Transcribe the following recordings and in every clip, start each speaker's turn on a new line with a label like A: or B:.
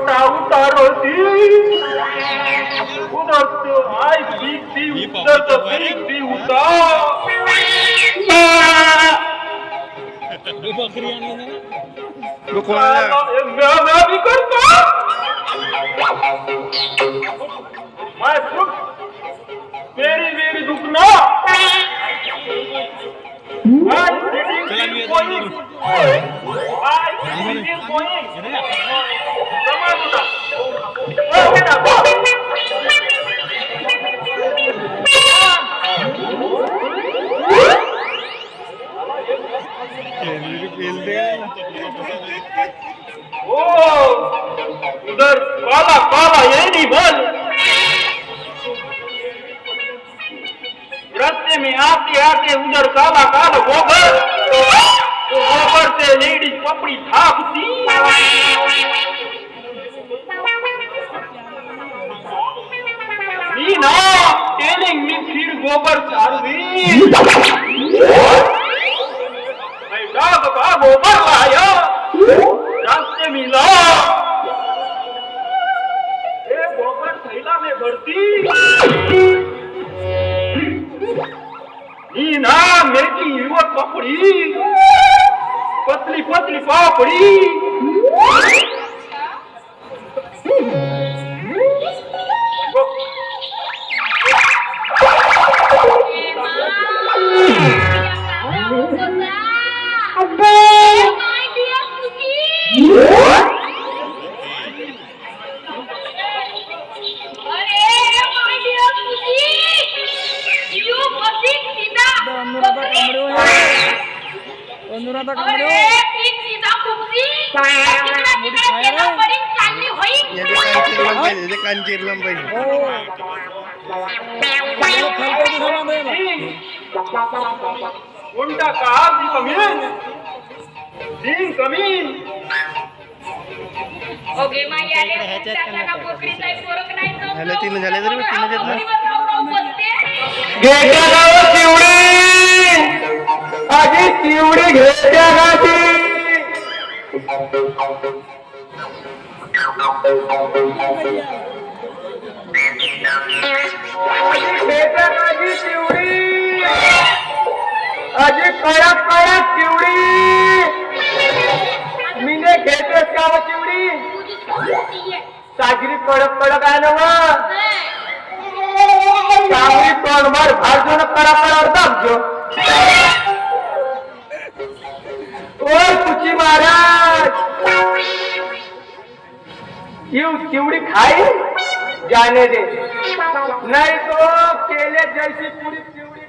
A: छोटा उतारोती उधर से आई सीखती उधर से सीखती उतार
B: बकरी आणि ना
A: मैं भी करता मैं दुख मेरी मेरी दुखना I sitting going I sitting going समझ ना ओ बेटा ओ उधर काला काला ये नहीं बोल रास्ते में आते आते उधर काला काला गोबर तो गोबर से लेडीज कपड़ी थापती नीना टेलिंग में फिर गोबर चालवी मैं डाग का गोबर लाया रास्ते मिला ये गोबर थैला में भरती नीना मेरी युवक कपड़ी पतली पतली पापड़ी
B: अनुराधा कामरे कांचीरलम पाहिजे
A: उंटा काल दी कमीन दिन कमीन
C: ओके माया रे त्याला पोकरीचा पोरक नाही तो
B: झाले तीन झाले तरी तीन देत ना
A: घेट्या गाव चिवडी आजी चिवडी घेट्या गाची घेट्या गाची चिवडी आजी कडक कडक चिवडी मीने घेतेस का व चिवडी साजरी कडक कडक आहे ना व चांगली तोंडभर भाजून कडक कडक दाबजो ओ तुझी महाराज यू चिवड़ी खाई जाने दे नहीं तो केले जैसी पूरी चिवड़ी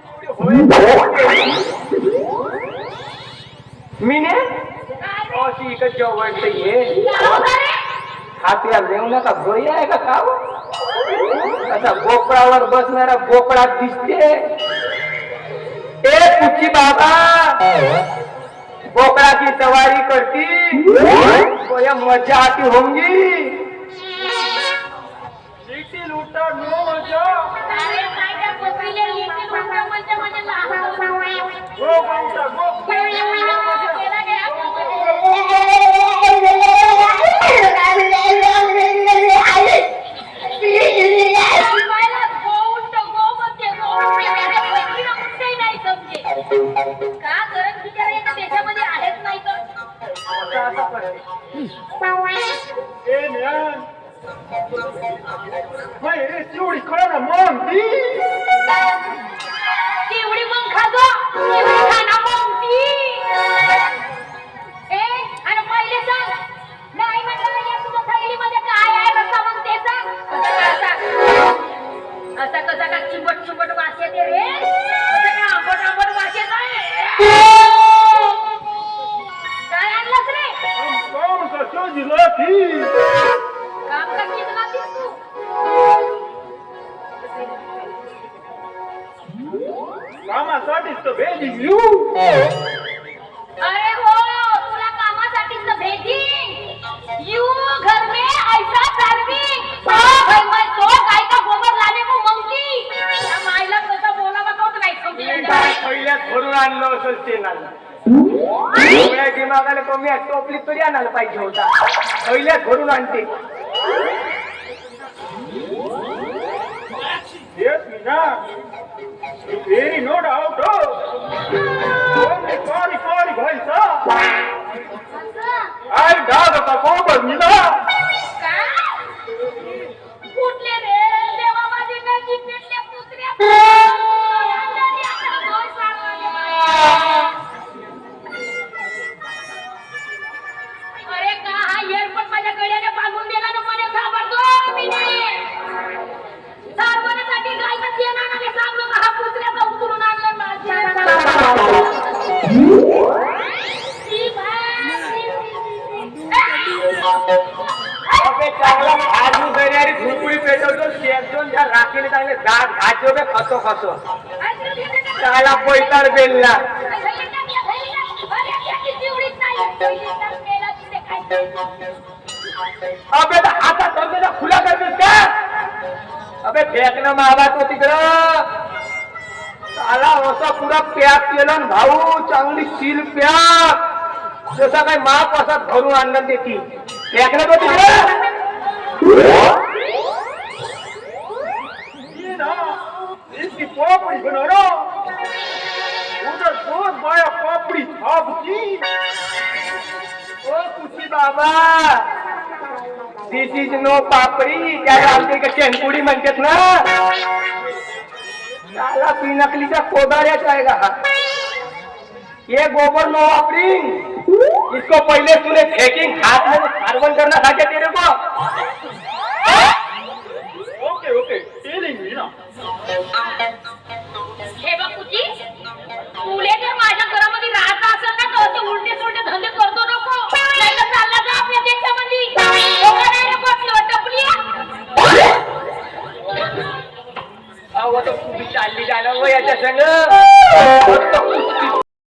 A: मीने अशी इकडे जेवण ये हातीला देऊ नका भोई आहे का खाव असा बोकडावर बसणारा बोकडा दिसते ए तुझी बाबा बोकड़ा की सवारी करती तो यह मजा आती होंगी लिटिल लूटा नो मजा
C: अरे मायला पोकरीले लिटिल लूटा म्हणजे म्हणजे लहान
A: गो गौटा गो
C: केला गया मायला गोउंट गो म्हणजे गो म्हणजे पोकरीला कुठे नाही समजे का गरज बिचारे एका देशामध्ये आहेच नाही तर
A: ए म्यान भाई रे चिवडी खाना मागती
C: चिवडी मग खाजो चिवडी खाना मागती ए आणि पहिले सांग नाही म्हटलं या तुझ्या थैलीमध्ये काय आहे रस्सा मग ते सांग असा कसा का चिंबट चिंबट वास येते रे असा का आंबट आंबट वास येत आहे काय आणलंस रे
A: काम कसं दिलं ती
C: काम का केलं तू
A: कामासाठीच तर भेजी येऊ
C: अरे हो तुला कामासाठीच तर भेजी यू घर में ऐसा सर्विंग भाई मैं तो काय का गोबर लाने को मंगती या मायला कसं बोलावा तो नाही समजलं
A: पहिल्याच भरून आणलं असेल ते नाला दिमागाने तो मी टोपली तरी आणायला पाहिजे होता पहिल्याच भरून आणते
D: Yes, Mina. Very no doubt. Sorry, भाई साहब. I dog of the gober, Mina.
C: कुठले रे देवा माझे नजीक भेटले कुत्र्या अरे का हा एअरपोर्ट माझ्या गळ्याने बांधून दिला ना मला घाबरतो मी सारवण्यासाठी गायला देणार आणि सांगलो का हा कुत्र्याचा उचलून आणलं माझ्या
A: अबे चांगला भाजू गैरी झुपडी पेटवतो शेकजोन त्या राखीने चांगले दात घाचो बे खसो खसो चांगला बैताड बेलला अबे तर हातात धरलेला खुला करतोस का अबे फेकणं मागा तो तिकडं साला असा पुरा पॅक केलं न भाऊ चांगली सील पॅक जसा काही माप असा धरून आणलं देती फेकणं तो तिकडं
D: Mina, इसकी पापड़ी बना रहा. उधर बहुत बड़ा पापड़ी छापती.
A: ओ कुशी बाबा दिस इज नो पापडी त्याला आमच्या इकडे शेणपुडी म्हणतात ना साला पिनकलीच्या कोदाड्याचा आहे का हा ये गोबर नो वापरिंग इसको पहले तूने फेकिंग हाथ में कार्बन करना था क्या तेरे को
D: Okay, okay. Telling Mina.
C: हे बघ कुची तुले जर माझ्या घरामध्ये राहायचं असेल ना तर असे उलटे सुलटे धंदे करतो नको नाही तर चालला जा आपल्या देशामध्ये एवढं नाही रे बसलो टपली
A: अहो तो तुम्ही चालली जाणार याच्या संग फक्त